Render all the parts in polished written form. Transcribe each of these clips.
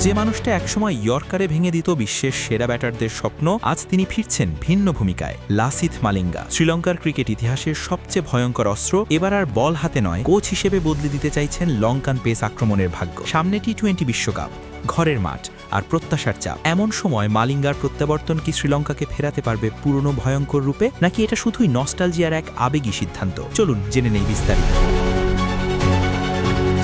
যে মানুষটা একসময় ইয়র্কারে ভেঙে দিত বিশ্বের সেরা ব্যাটারদের স্বপ্ন, আজ তিনি ফিরছেন ভিন্ন ভূমিকায়। লাসিথ মালিঙ্গা শ্রীলঙ্কার ক্রিকেট ইতিহাসের সবচেয়ে ভয়ঙ্কর অস্ত্র এবার আর বল হাতে নয়, কোচ হিসেবে বদলে দিতে চাইছেন লঙ্কান পেস আক্রমণের ভাগ্য। সামনে টি-20 বিশ্বকাপ, ঘরের মাঠ আর প্রত্যাশার চাপ। এমন সময় মালিঙ্গার প্রত্যাবর্তন কি শ্রীলঙ্কাকে ফেরাতে পারবে পুরনো ভয়ঙ্কর রূপে, নাকি এটা শুধুই নস্টালজিয়ার এক আবেগী সিদ্ধান্ত? চলুন জেনে নেই বিস্তারিত।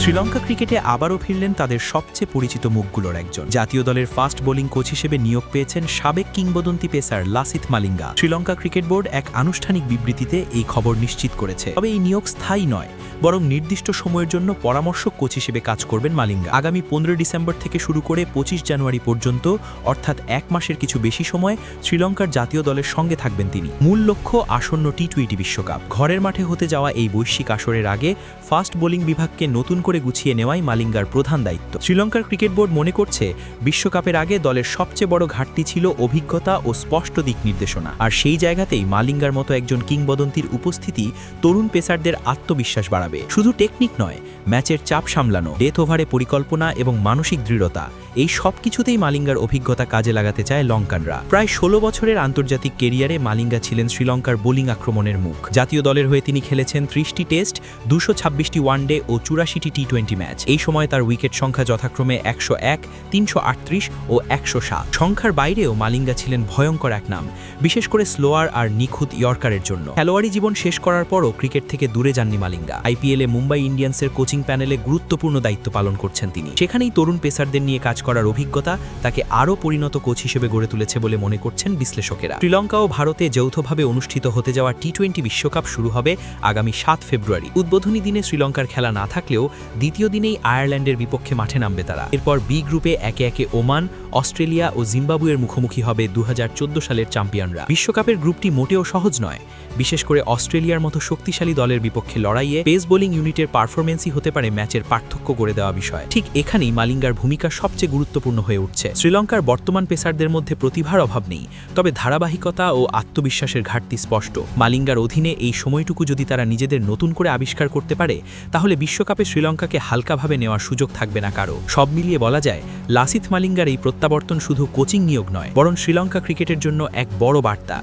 শ্রীলঙ্কা ক্রিকেটে আবারও ফিরলেন তাদের সবচেয়ে পরিচিত মুখগুলোর একজন। জাতীয় দলের ফাস্ট বোলিং কোচ হিসেবে নিয়োগ পেয়েছেন সাবেক কিংবদন্তি pacer Lasith Malinga. Sri Lanka cricket board এক আনুষ্ঠানিক বিবৃতিতে এই খবর নিশ্চিত করেছে। তবে এই নিয়োগ স্থায়ী নয়, বরং নির্দিষ্ট সময়ের জন্য পরামর্শক কোচ হিসেবে কাজ করবেন মালিঙ্গা। আগামী 15 ডিসেম্বর থেকে শুরু করে 25 জানুয়ারি পর্যন্ত, অর্থাৎ এক মাসের কিছু বেশি সময় শ্রীলঙ্কার জাতীয় দলের সঙ্গে থাকবেন তিনি। মূল লক্ষ্য আসন্ন টি-20 বিশ্বকাপ। ঘরের মাঠে হতে যাওয়া এই বৈশ্বিক আসরের আগে ফাস্ট বোলিং বিভাগকে নতুন করে গুছিয়ে নেওয়াই মালিঙ্গার প্রধান দায়িত্ব। শ্রীলঙ্কার ক্রিকেট বোর্ড মনে করছে বিশ্বকাপের আগে দলের সবচেয়ে বড় ঘাটতি ছিল অভিজ্ঞতা ও স্পষ্ট দিক নির্দেশনা। আর সেই জায়গাতেই মালিঙ্গার মতো একজন কিংবদন্তির উপস্থিতি তরুণ পেসারদের আত্মবিশ্বাস বাড়াবে। শুধু টেকনিক নয়, ম্যাচের চাপ সামলানো, ডেথ ওভারে পরিকল্পনা এবং মানসিক দৃঢ়তা, এই সব কিছুতেই মালিঙ্গার অভিজ্ঞতা কাজে লাগাতে চায় লঙ্কানরা। প্রায় 16 বছরের আন্তর্জাতিক কেরিয়ারে মালিঙ্গা ছিলেন শ্রীলঙ্কার বোলিং আক্রমণের মুখ। জাতীয় দলের হয়ে তিনি খেলেছেন 30টি টেস্ট, 226টি ওয়ানডে ও 84টি টি-20 ম্যাচ। এই সময় তার উইকেট সংখ্যা যথাক্রমে 101, 338 ও 107। সংখ্যার বাইরেও মালিঙ্গা ছিলেন ভয়ঙ্কর এক নাম, বিশেষ করে স্লোয়ার আর নিখুঁত ইয়র্কারের জন্য। খেলোয়াড়ি জীবন শেষ করার পরও ক্রিকেট থেকে দূরে যাননি মালিঙ্গা। আইপিএলে মুম্বাই ইন্ডিয়ান্সের কোচিং প্যানেলে গুরুত্বপূর্ণ দায়িত্ব পালন করছেন তিনি। সেখানেই তরুণ পেসারদের নিয়ে কাজ করার অভিজ্ঞতা তাকে আরও পরিণত কোচ হিসেবে গড়ে তুলেছে বলে মনে করছেন বিশ্লেষকেরা। শ্রীলঙ্কা ও ভারতে যৌথভাবে অনুষ্ঠিত হতে যাওয়া টি-20 বিশ্বকাপ শুরু হবে আগামী 7 ফেব্রুয়ারি। উদ্বোধনী দিনে শ্রীলঙ্কার খেলা না থাকলেও দ্বিতীয় দিনেই আয়ারল্যান্ডের বিপক্ষে মাঠে নামবে তারা। এরপর বি গ্রুপে একে একে ওমান, অস্ট্রেলিয়া ও জিম্বাবুয়ের মুখোমুখি হবে 2014 সালের চ্যাম্পিয়নরা। বিশ্বকাপের গ্রুপটি মোটেও সহজ নয়, বিশেষ করে অস্ট্রেলিয়ার মতো শক্তিশালী দলের বিপক্ষে লড়াইয়ে পেস বোলিং ইউনিটের পারফরমেন্সই হতে পারে ম্যাচের পার্থক্য করে দেওয়া বিষয়। ঠিক এখানেই মালিঙ্গার ভূমিকা সবচেয়ে গুরুত্বপূর্ণ হয়ে উঠছে। শ্রীলঙ্কার বর্তমান পেসারদের মধ্যে প্রতিভার অভাব নেই, তবে ধারাবাহিকতা ও আত্মবিশ্বাসের ঘাটতি স্পষ্ট। মালিঙ্গার অধীনে এই সময়টুকু যদি তারা নিজেদের নতুন করে আবিষ্কার করতে পারে, তাহলে বিশ্বকাপে শ্রীলঙ্কাকে হালকাভাবে নেওয়ার সুযোগ থাকবে না কারো। সব মিলিয়ে বলা যায়, লাসিথ মালিঙ্গার এই প্রত্যাবর্তন শুধু কোচিং নিয়োগ নয়, বরং শ্রীলঙ্কা ক্রিকেটের জন্য এক বড় বার্তা।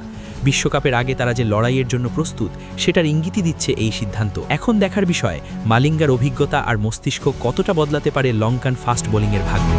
বিশ্বকাপের আগে তারা যে লড়াইয়ের জন্য প্রস্তুত, সেটার ইঙ্গিতই দিচ্ছে এই সিদ্ধান্ত। এখন দেখার বিষয় মালিঙ্গার অভিজ্ঞতা আর মস্তিষ্ক কতটা বদলাতে পারে লঙ্কান ফাস্ট বোলিংয়ের ভাগ্য।